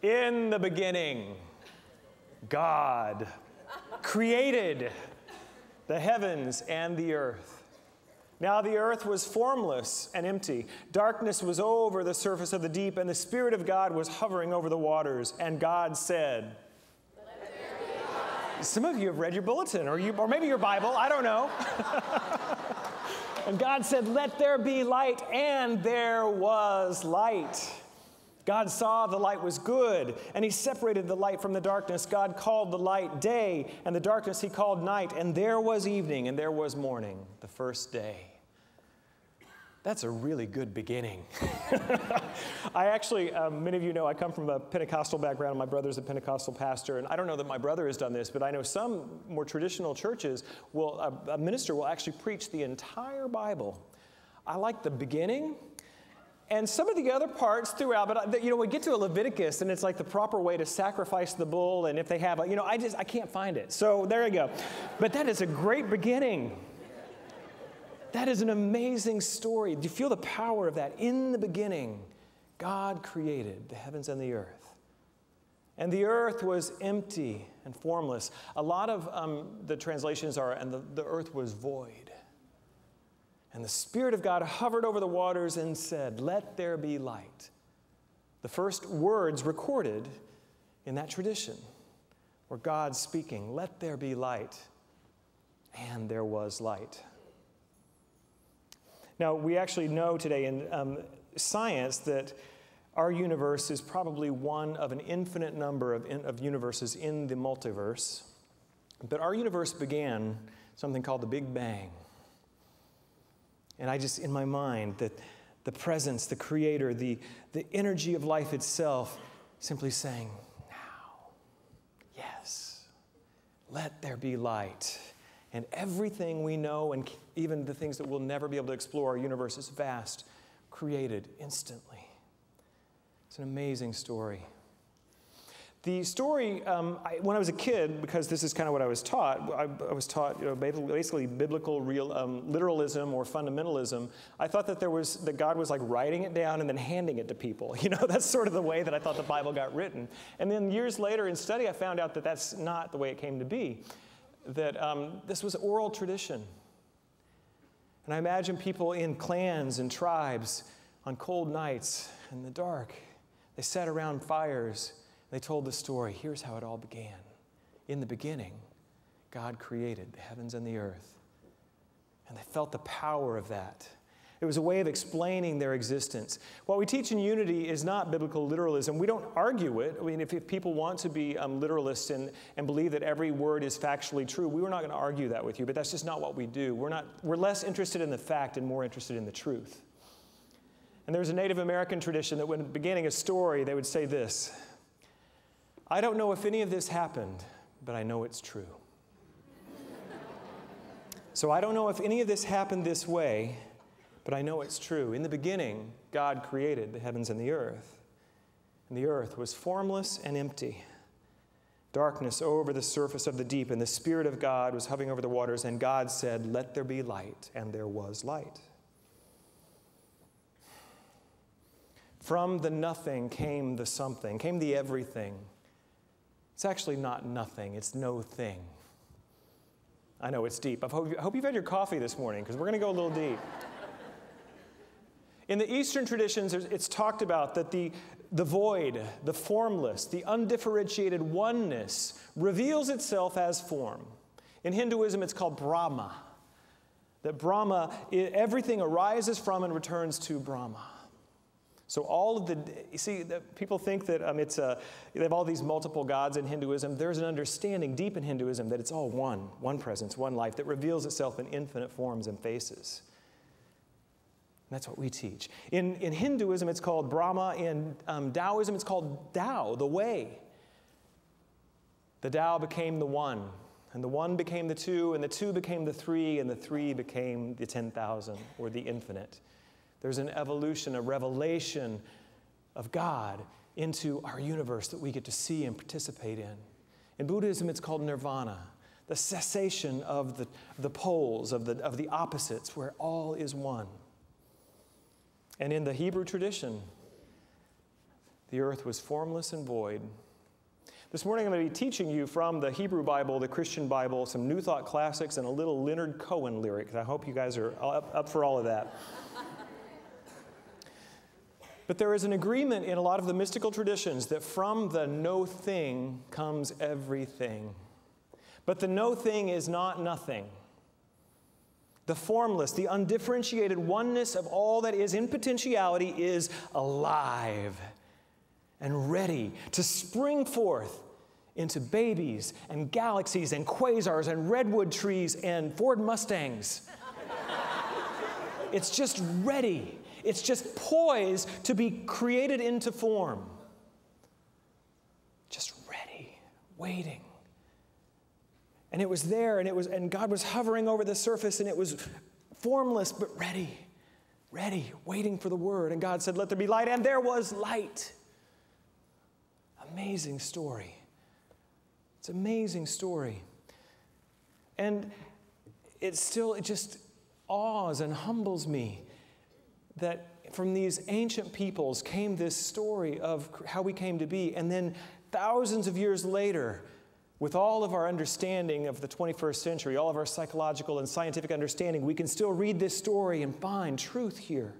In the beginning, God created the heavens and the earth. Now the earth was formless and empty. Darkness was over the surface of the deep, and the Spirit of God was hovering over the waters. And God said, "Let there be light." Some of you have read your bulletin, or maybe your Bible, I don't know. And God said, "Let there be light," and there was light. God saw the light was good, and He separated the light from the darkness. God called the light day, and the darkness He called night. And there was evening, and there was morning, the first day. That's a really good beginning. I actually, many of you know, I come from a Pentecostal background. My brother's a Pentecostal pastor, and I don't know that my brother has done this, but I know some more traditional churches will, a minister will actually preach the entire Bible. I like the beginning and some of the other parts throughout, but we get to a Leviticus, and it's like the proper way to sacrifice the bull, and if they have, I can't find it. So there you go. But that is a great beginning. That is an amazing story. Do you feel the power of that? In the beginning, God created the heavens and the earth. And the earth was empty and formless. A lot of the translations are, and the earth was void. And the Spirit of God hovered over the waters and said, "Let there be light." The first words recorded in that tradition were God speaking, "Let there be light," and there was light. Now, we actually know today in science that our universe is probably one of an infinite number of universes in the multiverse. But our universe began something called the Big Bang. And in my mind, that the presence, the creator, the energy of life itself simply saying, "Now, yes, let there be light." And everything we know, and even the things that we'll never be able to explore, our universe is vast, created instantly. It's an amazing story. The story, when I was a kid, because this is kind of what I was taught, I was taught basically biblical literalism or fundamentalism. I thought that God was like writing it down and then handing it to people. That's sort of the way that I thought the Bible got written. And then years later in study, I found out that that's not the way it came to be. That this was oral tradition. And I imagine people in clans and tribes on cold nights in the dark, they sat around fires, they told the story. Here's how it all began. In the beginning, God created the heavens and the earth. And they felt the power of that. It was a way of explaining their existence. What we teach in Unity is not biblical literalism. We don't argue it. I mean, if people want to be literalists and believe that every word is factually true, we're not going to argue that with you, but that's just not what we do. We're less interested in the fact and more interested in the truth. And there's a Native American tradition that when beginning a story, they would say this: "I don't know if any of this happened, but I know it's true." So I don't know if any of this happened this way, but I know it's true. In the beginning, God created the heavens and the earth. And the earth was formless and empty. Darkness over the surface of the deep, and the Spirit of God was hovering over the waters. And God said, "Let there be light," and there was light. From the nothing came the something, came the everything. It's actually not nothing, it's no thing. I know it's deep. I hope you've had your coffee this morning, because we're going to go a little deep. In the Eastern traditions, it's talked about that the void, the formless, the undifferentiated oneness reveals itself as form. In Hinduism, it's called Brahma. That Brahma, everything arises from and returns to Brahma. So people think that they have all these multiple gods in Hinduism. There's an understanding deep in Hinduism that it's all one presence, one life that reveals itself in infinite forms and faces. That's what we teach. In Hinduism, it's called Brahma. In Taoism, it's called Tao, the way. The Tao became the one, and the one became the two, and the two became the three, and the three became the 10,000, or the infinite. There's an evolution, a revelation of God into our universe that we get to see and participate in. In Buddhism, it's called nirvana, the cessation of the poles, of the opposites, where all is one. And in the Hebrew tradition, the earth was formless and void. This morning I'm going to be teaching you from the Hebrew Bible, the Christian Bible, some New Thought classics, and a little Leonard Cohen lyric. I hope you guys are up for all of that. But there is an agreement in a lot of the mystical traditions that from the no thing comes everything. But the no thing is not nothing. The formless, the undifferentiated oneness of all that is in potentiality is alive and ready to spring forth into babies and galaxies and quasars and redwood trees and Ford Mustangs. It's just ready. It's just poised to be created into form. Just ready, waiting. And it was there, and God was hovering over the surface, and it was formless but ready, waiting for the word. And God said, "Let there be light," and there was light. Amazing story. It's an amazing story. And it just awes and humbles me that from these ancient peoples came this story of how we came to be, and then thousands of years later, with all of our understanding of the 21st century, all of our psychological and scientific understanding, we can still read this story and find truth here.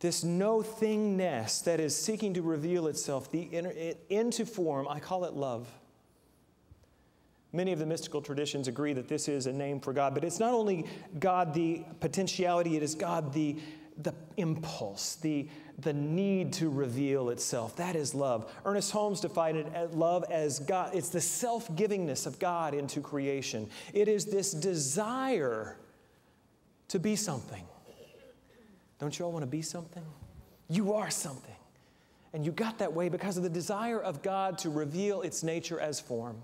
This no-thingness that is seeking to reveal itself into form, I call it love. Many of the mystical traditions agree that this is a name for God, but it's not only God, the potentiality, it is God, the impulse, the need to reveal itself. That is love. Ernest Holmes defined love as God. It's the self-givingness of God into creation. It is this desire to be something. Don't you all want to be something? You are something. And you got that way because of the desire of God to reveal its nature as form.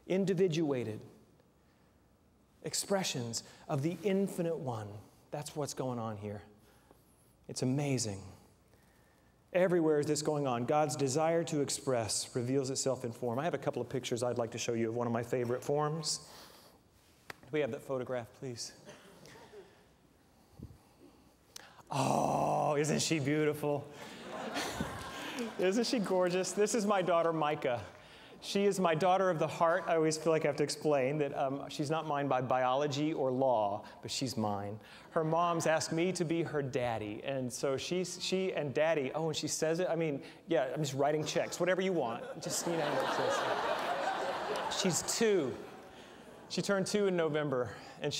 Individuated expressions of the infinite one. That's what's going on here. It's amazing. Everywhere is this going on. God's desire to express reveals itself in form. I have a couple of pictures I'd like to show you of one of my favorite forms. Do we have that photograph, please? Oh, isn't she beautiful? Isn't she gorgeous? This is my daughter, Micah. She is my daughter of the heart. I always feel like I have to explain that she's not mine by biology or law, but she's mine. Her mom's asked me to be her daddy, and so she and daddy, oh, and she says it, I mean, yeah, I'm just writing checks, whatever you want. Just, you know, she's 2. She turned 2 in November, and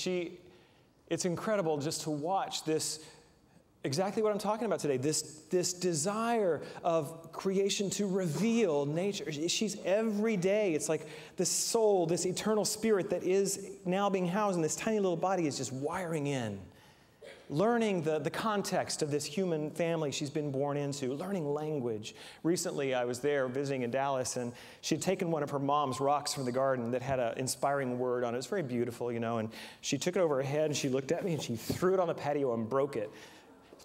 it's incredible just to watch this. Exactly what I'm talking about today, this desire of creation to reveal nature. She's every day, it's like this soul, this eternal spirit that is now being housed in this tiny little body is just wiring in, learning the context of this human family she's been born into, learning language. Recently, I was there visiting in Dallas, and she had taken one of her mom's rocks from the garden that had an inspiring word on it. It was very beautiful, you know, and she took it over her head, and she looked at me, and she threw it on the patio and broke it.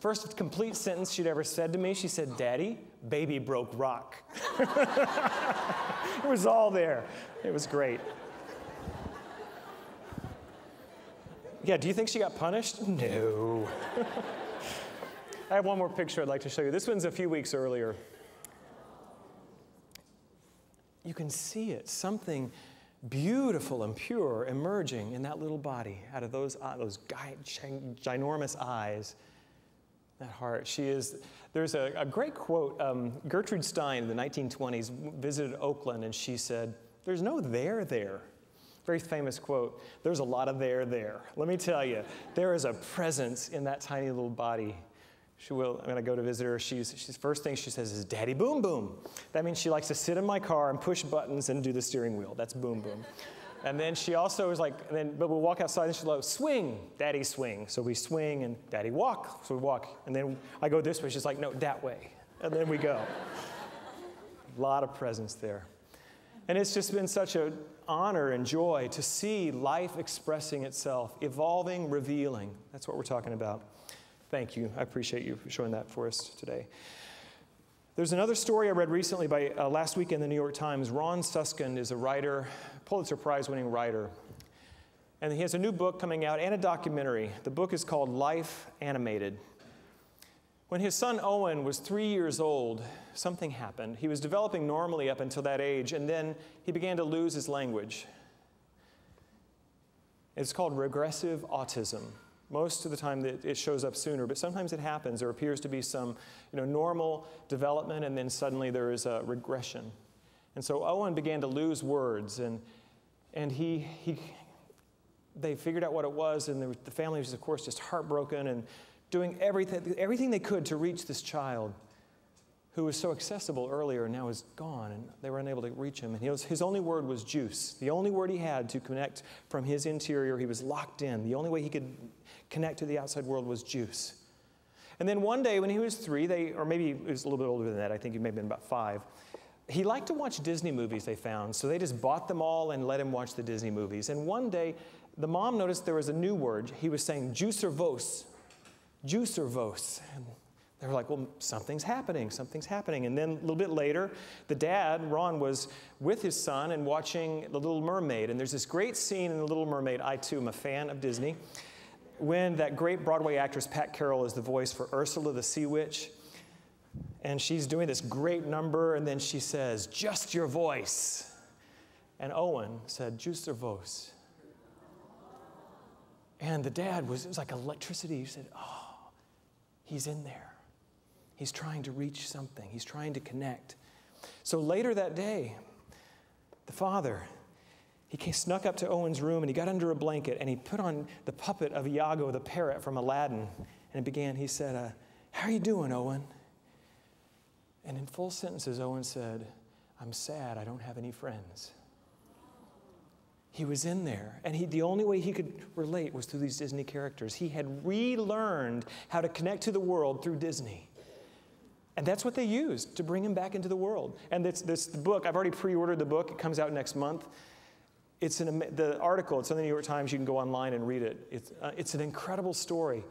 First complete sentence she'd ever said to me, she said, "Daddy, baby broke rock." It was all there. It was great. Yeah, do you think she got punished? No. I have one more picture I'd like to show you. This one's a few weeks earlier. You can see it, something beautiful and pure emerging in that little body out of those ginormous eyes. That heart. There's a great quote. Gertrude Stein in the 1920s visited Oakland, and she said, "There's no there there." Very famous quote. There's a lot of there. Let me tell you, there is a presence in that tiny little body. I'm going to go to visit her. She's first thing she says is, "Daddy, boom, boom." That means she likes to sit in my car and push buttons and do the steering wheel. That's boom, boom. And then she also is like, but we'll walk outside and she's like, "Swing, Daddy, swing." So we swing and Daddy, walk. So we walk. And then I go this way. She's like, "No, that way." And then we go. A lot of presence there. And it's just been such an honor and joy to see life expressing itself, evolving, revealing. That's what we're talking about. Thank you. I appreciate you for showing that for us today. There's another story I read recently by last week in the New York Times. Ron Suskind is a writer, Pulitzer Prize-winning writer. And he has a new book coming out and a documentary. The book is called Life Animated. When his son Owen was 3 years old, something happened. He was developing normally up until that age, and then he began to lose his language. It's called regressive autism. Most of the time it shows up sooner, but sometimes it happens. There appears to be some normal development, and then suddenly there is a regression. And so Owen began to lose words, and they figured out what it was, and the family was, of course, just heartbroken and doing everything they could to reach this child who was so accessible earlier and now is gone, and they were unable to reach him. And his only word was juice. The only word he had to connect from his interior, he was locked in. The only way he could connect to the outside world was juice. And then one day when he was 3, or maybe he was a little bit older than that, I think he may have been about 5, he liked to watch Disney movies, they found. So they just bought them all and let him watch the Disney movies. And one day, the mom noticed there was a new word. He was saying, juice or vos. Juice or vos. And they were like, well, something's happening. And then a little bit later, the dad, Ron, was with his son and watching The Little Mermaid. And there's this great scene in The Little Mermaid. I, too, am a fan of Disney. When that great Broadway actress, Pat Carroll, is the voice for Ursula the Sea Witch. And she's doing this great number, and then she says, just your voice. And Owen said, juice or vos. And the dad it was like electricity. He said, oh, he's in there. He's trying to reach something. He's trying to connect. So later that day, the father, he snuck up to Owen's room, and he got under a blanket, and he put on the puppet of Iago, the parrot from Aladdin. And he said, how are you doing, Owen? And in full sentences, Owen said, I'm sad, I don't have any friends. He was in there, and the only way he could relate was through these Disney characters. He had relearned how to connect to the world through Disney. And that's what they used to bring him back into the world. And this book, I've already pre-ordered the book. It comes out next month. The article, it's on the New York Times. You can go online and read it. It's an incredible story,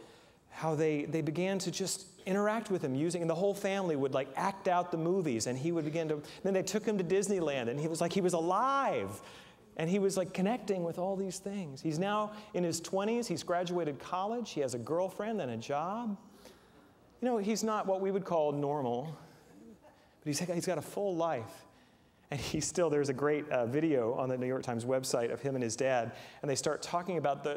how they began to just interact with him and the whole family would act out the movies, and he would then they took him to Disneyland, and he was alive. And he was connecting with all these things. He's now in his 20s. He's graduated college. He has a girlfriend and a job. He's not what we would call normal, but he's got a full life. And there's a great video on the New York Times website of him and his dad, and they start talking about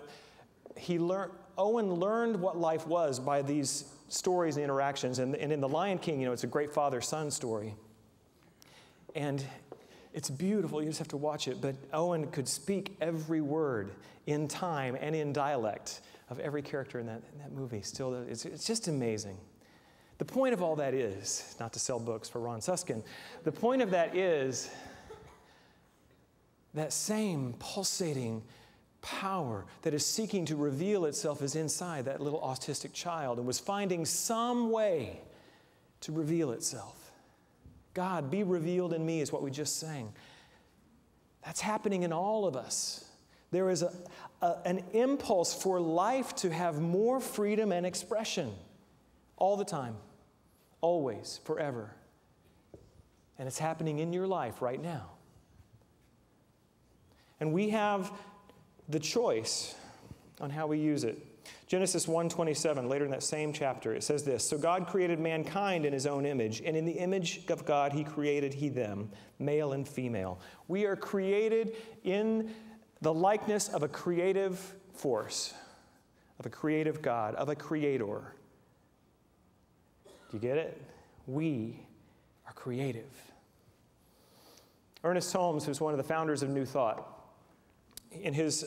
Owen learned what life was by these stories and interactions. And in The Lion King, it's a great father-son story. And it's beautiful. You just have to watch it. But Owen could speak every word in time and in dialect of every character in that movie. Still, it's just amazing. The point of all that is, not to sell books for Ron Susskind, the point of that is that same pulsating power that is seeking to reveal itself is inside that little autistic child and was finding some way to reveal itself. God, be revealed in me is what we just sang. That's happening in all of us. There is an impulse for life to have more freedom and expression all the time, always, forever. And it's happening in your life right now. And we have the choice on how we use it. Genesis 1:27, later in that same chapter, it says this, so God created mankind in his own image, and in the image of God he created them, male and female. We are created in the likeness of a creative force, of a creative God, of a creator. Do you get it? We are creative. Ernest Holmes, who's one of the founders of New Thought, in his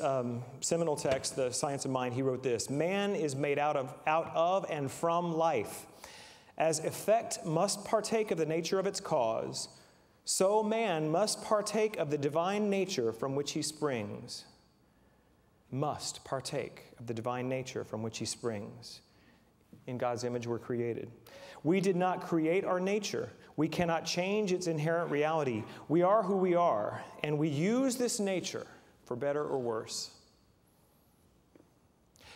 seminal text, The Science of Mind, he wrote this, man is made out of and from life. As effect must partake of the nature of its cause, so man must partake of the divine nature from which he springs. Must partake of the divine nature from which he springs. In God's image we're created. We did not create our nature. We cannot change its inherent reality. We are who we are, and we use this nature for better or worse.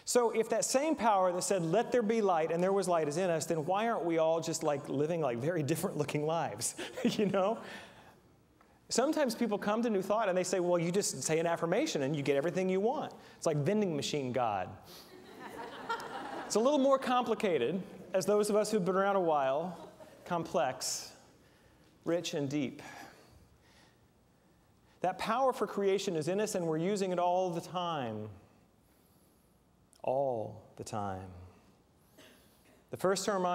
So if that same power that said, let there be light, and there was light is in us, then why aren't we all just living very different looking lives? Sometimes people come to New Thought and they say, well, you just say an affirmation and you get everything you want. It's like vending machine God. It's a little more complicated. as those of us who've been around a while, complex, rich, and deep. That power for creation is in us, and we're using it all the time. All the time. The first time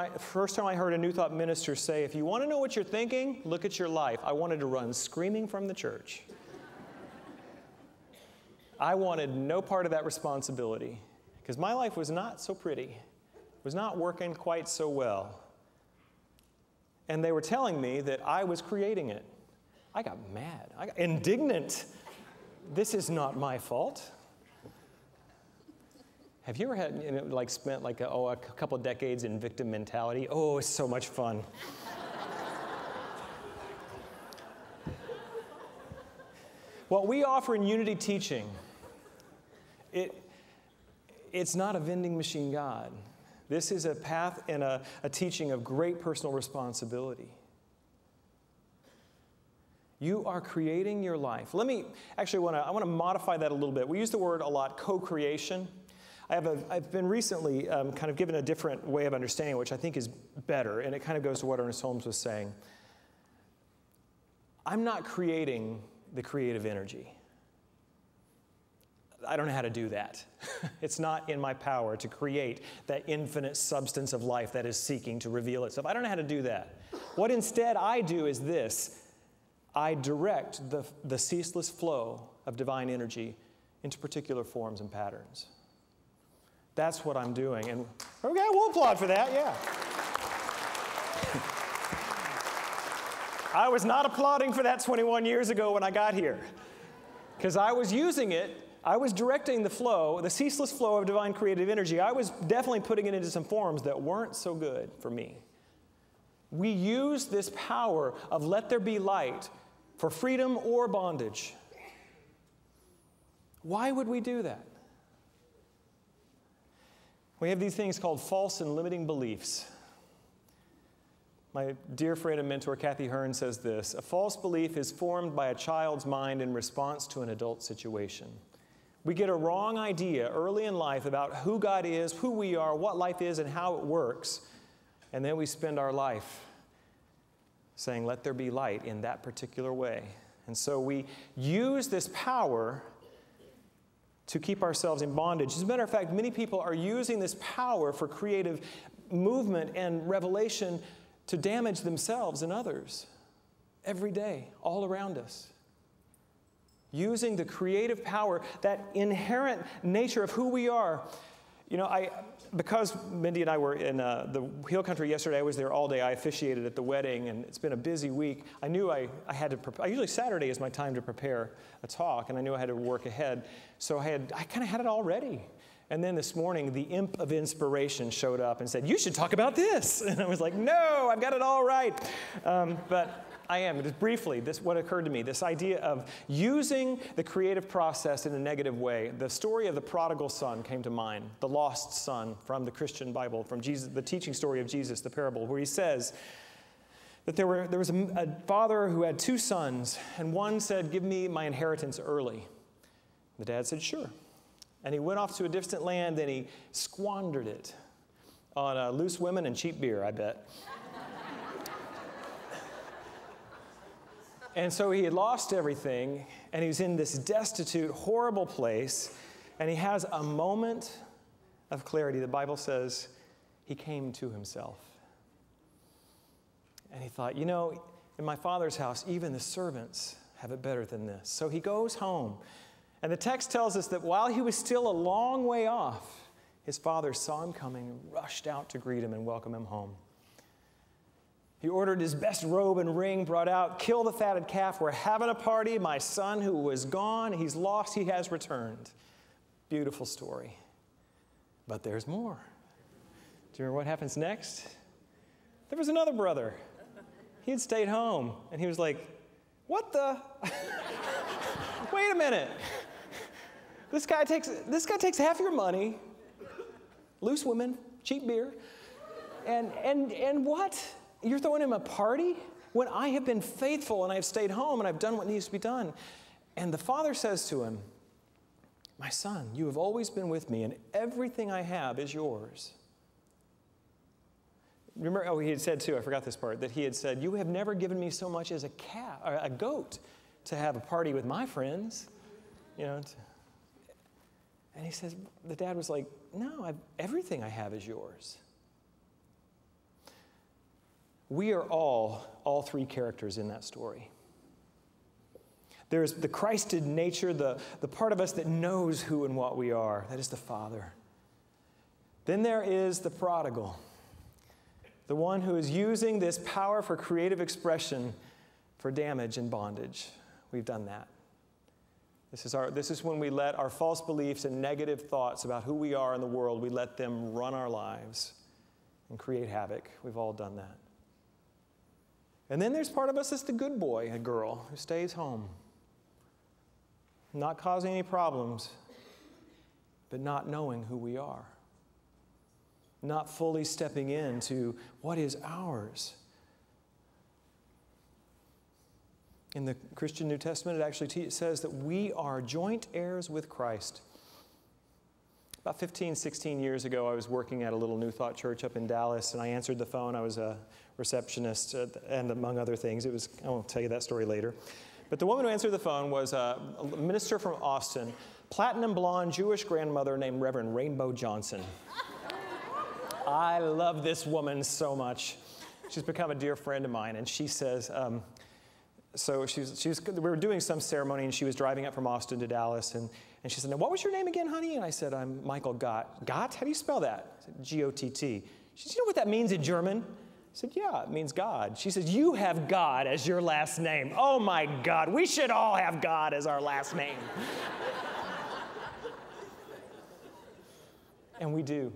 I heard a New Thought minister say, if you want to know what you're thinking, look at your life, I wanted to run screaming from the church. I wanted no part of that responsibility because my life was not so pretty. It was not working quite so well. And they were telling me that I was creating it. I got mad. I got indignant. This is not my fault. Have you ever had, spent a couple of decades in victim mentality? Oh, it's so much fun. What we offer in Unity Teaching, it's not a vending machine God. This is a path and a teaching of great personal responsibility. You are creating your life. I want to modify that a little bit. We use the word a lot, co-creation. I've been recently kind of given a different way of understanding, which I think is better, and it kind of goes to what Ernest Holmes was saying. I'm not creating the creative energy. I don't know how to do that. It's not in my power to create that infinite substance of life that is seeking to reveal itself. I don't know how to do that. What instead I do is this. I direct the ceaseless flow of divine energy into particular forms and patterns. That's what I'm doing. And okay, we'll applaud for that, yeah. I was not applauding for that 21 years ago when I got here. Because I was using it, I was directing the flow, the ceaseless flow of divine creative energy. I was definitely putting it into some forms that weren't so good for me. We use this power of let there be light for freedom or bondage. Why would we do that? We have these things called false and limiting beliefs. My dear friend and mentor, Kathy Hearn, says this: a false belief is formed by a child's mind in response to an adult situation. We get a wrong idea early in life about who God is, who we are, what life is, and how it works, and then we spend our life saying, let there be light in that particular way. And so we use this power to keep ourselves in bondage. As a matter of fact, many people are using this power for creative movement and revelation to damage themselves and others every day, all around us. Using the creative power, that inherent nature of who we are. You know, because Mindy and I were in the Hill Country yesterday, I was there all day. I officiated at the wedding, and it's been a busy week. I knew I had to prepare. Usually Saturday is my time to prepare a talk, and I knew I had to work ahead. So I kind of had it all ready. And then this morning, the imp of inspiration showed up and said, you should talk about this. And I was like, no, I've got it all right. But I am. Just briefly, what occurred to me, this idea of using the creative process in a negative way. The story of the prodigal son came to mind, the lost son from the Christian Bible, from Jesus, the teaching story of Jesus, the parable, where he says that there was a father who had two sons, and one said, give me my inheritance early. The dad said, sure. And he went off to a distant land, and he squandered it on loose women and cheap beer, I bet. And so he had lost everything, and he was in this destitute, horrible place, and he has a moment of clarity. The Bible says he came to himself. And he thought, you know, in my father's house, even the servants have it better than this. So he goes home. And the text tells us that while he was still a long way off, his father saw him coming and rushed out to greet him and welcome him home. He ordered his best robe and ring brought out. Kill the fatted calf. We're having a party. My son who was gone, he's lost, he has returned. Beautiful story. But there's more. Do you remember what happens next? There was another brother. He had stayed home. And he was like, what the? Wait a minute. This guy takes half your money. Loose women, cheap beer. And what? You're throwing him a party? When I have been faithful and I have stayed home and I've done what needs to be done. And the father says to him, my son, you have always been with me and everything I have is yours. Remember, he had said too, I forgot this part, that he had said, you have never given me so much as a cat or a goat to have a party with my friends. And he says, the dad was like, no, everything I have is yours. We are all three characters in that story. There's the Christed nature, the part of us that knows who and what we are. That is the Father. Then there is the prodigal, the one who is using this power for creative expression for damage and bondage. We've done that. This is when we let our false beliefs and negative thoughts about who we are in the world, we let them run our lives and create havoc. We've all done that. And then there's part of us that's the good boy, a girl, who stays home, not causing any problems, but not knowing who we are, not fully stepping into what is ours. In the Christian New Testament, it actually says that we are joint heirs with Christ. About 15, 16 years ago, I was working at a little New Thought church up in Dallas, and I answered the phone. I was a receptionist, and among other things. I won't tell you that story later. But the woman who answered the phone was a minister from Austin, platinum blonde Jewish grandmother named Reverend Rainbow Johnson. I love this woman so much. She's become a dear friend of mine, and she says, we were doing some ceremony, and she was driving up from Austin to Dallas, and she said, now, what was your name again, honey? And I said, I'm Michael Gott. Gott? How do you spell that? I said, G-O-T-T. She said, you know what that means in German? I said, yeah, it means God. She says, you have God as your last name. Oh, my God, we should all have God as our last name. And we do.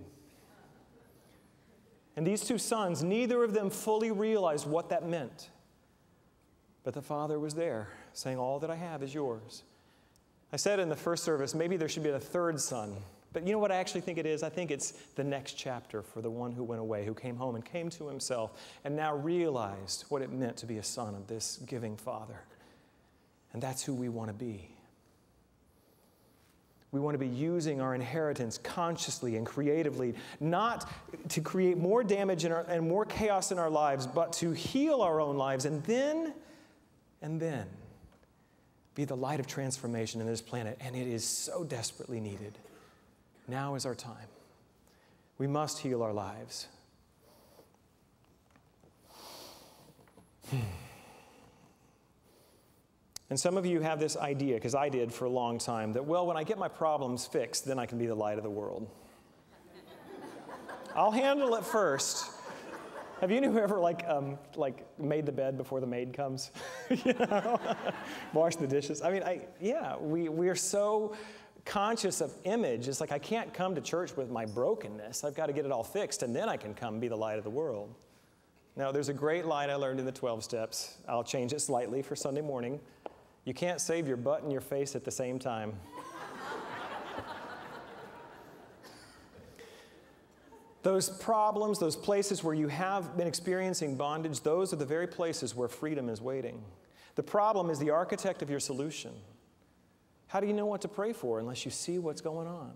And these two sons, neither of them fully realized what that meant. But the Father was there, saying, all that I have is yours. I said in the first service, maybe there should be a third son. But you know what I actually think it is? I think it's the next chapter for the one who went away, who came home and came to himself, and now realized what it meant to be a son of this giving Father. And that's who we want to be. We want to be using our inheritance consciously and creatively, not to create more damage and more chaos in our lives, but to heal our own lives and then be the light of transformation in this planet. And it is so desperately needed. Now is our time. We must heal our lives. And some of you have this idea, because I did for a long time, that, well, when I get my problems fixed, then I can be the light of the world. I'll handle it first. Have you ever made the bed before the maid comes? Wash the dishes? I mean, we are so conscious of image. It's like I can't come to church with my brokenness. I've got to get it all fixed, and then I can come be the light of the world. Now, there's a great line I learned in the 12 steps. I'll change it slightly for Sunday morning. You can't save your butt and your face at the same time. Those problems, those places where you have been experiencing bondage, those are the very places where freedom is waiting. The problem is the architect of your solution. How do you know what to pray for unless you see what's going on?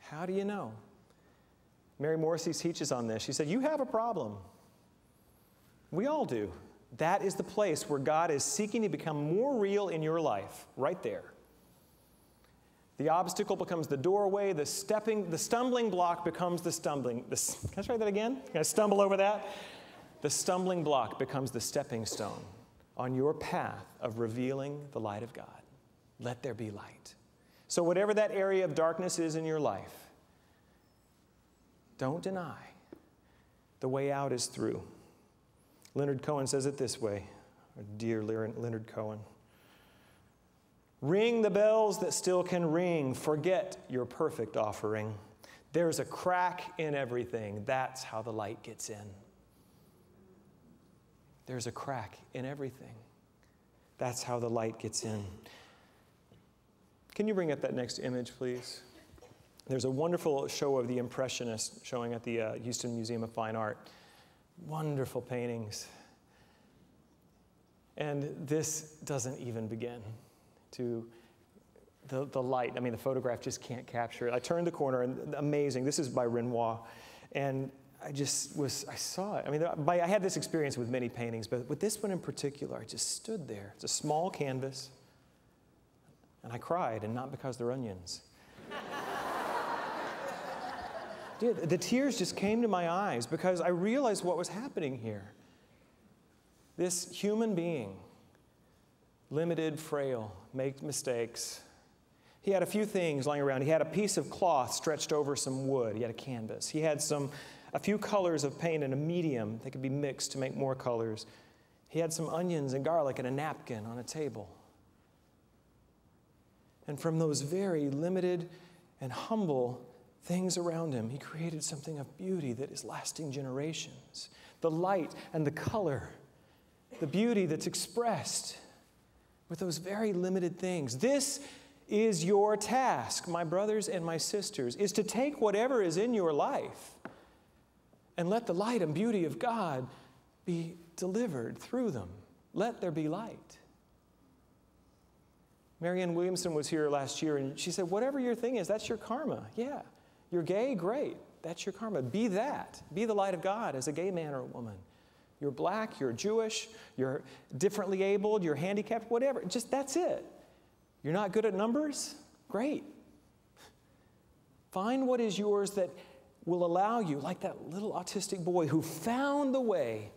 How do you know? Mary Morrissey teaches on this. She said, you have a problem. We all do. That is the place where God is seeking to become more real in your life, right there. The obstacle becomes the doorway, the stumbling block becomes the stumbling. Can I try that again? Can I stumble over that? The stumbling block becomes the stepping stone on your path of revealing the light of God. Let there be light. So whatever that area of darkness is in your life, don't deny. The way out is through. Leonard Cohen says it this way, our dear Leonard Cohen. Ring the bells that still can ring. Forget your perfect offering. There's a crack in everything. That's how the light gets in. There's a crack in everything. That's how the light gets in. Can you bring up that next image, please? There's a wonderful show of the Impressionists showing at the Houston Museum of Fine Art. Wonderful paintings. And this doesn't even begin to the light. I mean, the photograph just can't capture it. I turned the corner, and amazing. This is by Renoir. And I saw it. I mean, I had this experience with many paintings, but with this one in particular, I just stood there. It's a small canvas, and I cried, and not because they're onions. Dude, the tears just came to my eyes because I realized what was happening here. This human being, limited, frail, made mistakes. He had a few things lying around. He had a piece of cloth stretched over some wood. He had a canvas. He had a few colors of paint and a medium that could be mixed to make more colors. He had some onions and garlic and a napkin on a table. And from those very limited and humble things around him, he created something of beauty that is lasting generations. The light and the color, the beauty that's expressed with those very limited things. This is your task, my brothers and my sisters, is to take whatever is in your life and let the light and beauty of God be delivered through them. Let there be light. Marianne Williamson was here last year, and she said, whatever your thing is, that's your karma. Yeah. You're gay? Great. That's your karma. Be that. Be the light of God as a gay man or a woman. You're black, you're Jewish, you're differently abled, you're handicapped, whatever. Just that's it. You're not good at numbers? Great. Find what is yours that will allow you, like that little autistic boy who found the way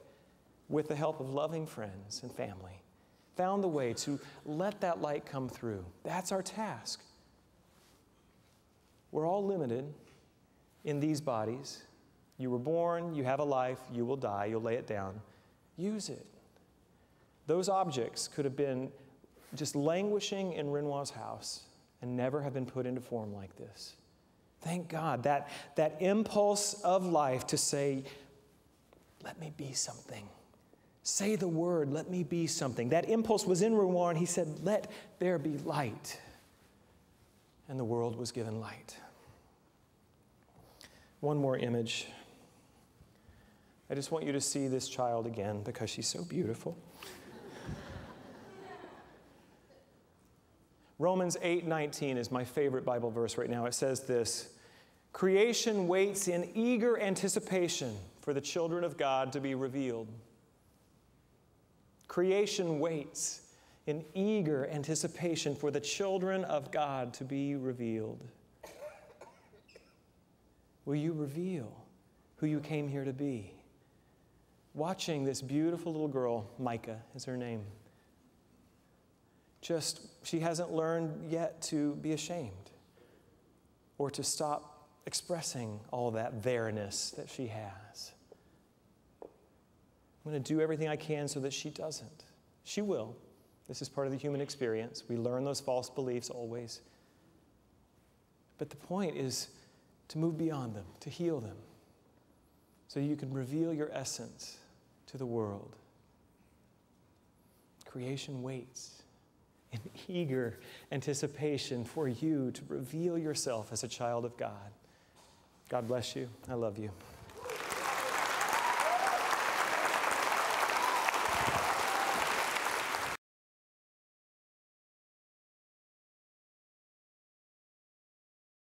with the help of loving friends and family, found the way to let that light come through. That's our task. We're all limited in these bodies. You were born, you have a life, you will die, you'll lay it down. Use it. Those objects could have been just languishing in Renoir's house and never have been put into form like this. Thank God, that impulse of life to say, let me be something. Say the word, let me be something. That impulse was in Renoir, and he said, let there be light. And the world was given light. One more image. I just want you to see this child again because she's so beautiful. Romans 8:19 is my favorite Bible verse right now. It says this, creation waits in eager anticipation for the children of God to be revealed. Creation waits in eager anticipation for the children of God to be revealed. Will you reveal who you came here to be? Watching this beautiful little girl, Micah is her name. She hasn't learned yet to be ashamed or to stop expressing all that there-ness that she has. I'm going to do everything I can so that she doesn't. She will. This is part of the human experience. We learn those false beliefs always. But the point is to move beyond them, to heal them, so you can reveal your essence to the world. Creation waits in eager anticipation for you to reveal yourself as a child of God. God bless you. I love you.